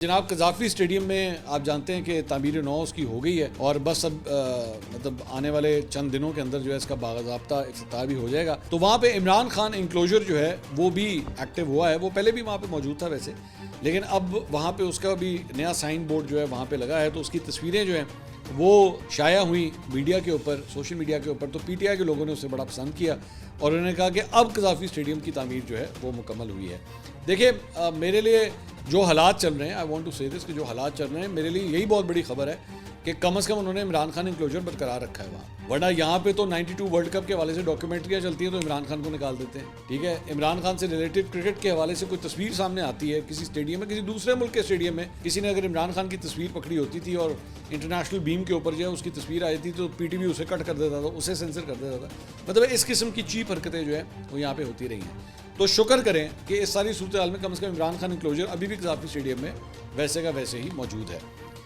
जनाब कज़ाफ़ी स्टेडियम में आप जानते हैं कि तामीर नौ उसकी हो गई है और बस अब मतलब आने वाले चंद दिनों के अंदर जो है इसका बाज़ाब्ता इफ्तिताह भी हो जाएगा। तो वहाँ पे इमरान खान इंक्लोजर जो है वो भी एक्टिव हुआ है। वो पहले भी वहाँ पे मौजूद था वैसे, लेकिन अब वहाँ पे उसका भी नया साइन बोर्ड जो है वहाँ पे लगा है। तो उसकी तस्वीरें जो हैं वो शाया हुई मीडिया के ऊपर, सोशल मीडिया के ऊपर। तो पीटीआई के लोगों ने उसे बड़ा पसंद किया और उन्होंने कहा कि अब कज़ाफ़ी स्टेडियम की तामीर जो है वो मुकम्मल हुई है। देखिए मेरे लिए जो हालात चल रहे हैं, आई वांट टू से दिस कि जो हालात चल रहे हैं मेरे लिए यही बहुत बड़ी खबर है कि कम से कम उन्होंने इमरान खान इंक्लोजर बरकरार रखा है वहाँ। वरना यहाँ पे तो 92 वर्ल्ड कप के हवाले से डॉक्यूमेंट्रियाँ चलती हैं तो इमरान खान को निकाल देते हैं। ठीक है, इमरान खान से रिलेटेड क्रिकेट के हवाले से कोई तस्वीर सामने आती है किसी स्टेडियम में, किसी दूसरे मुल्क के स्टेडियम में किसी ने अगर इमरान खान की तस्वीर पकड़ी होती थी और इंटरनेशनल बीम के ऊपर जो है उसकी तस्वीर आई थी तो पीटीवी उसे कट कर देता था, उसे सेंसर कर देता था। मतलब इस किस्म की चीप हरकतें जो है वो यहाँ पे होती रही हैं। तो शुक्र करें कि इस सारी सूरत हाल में कम से कम इमरान खान इंक्लोजर अभी भी कज़ाफ़ी स्टेडियम में वैसे का वैसे ही मौजूद है।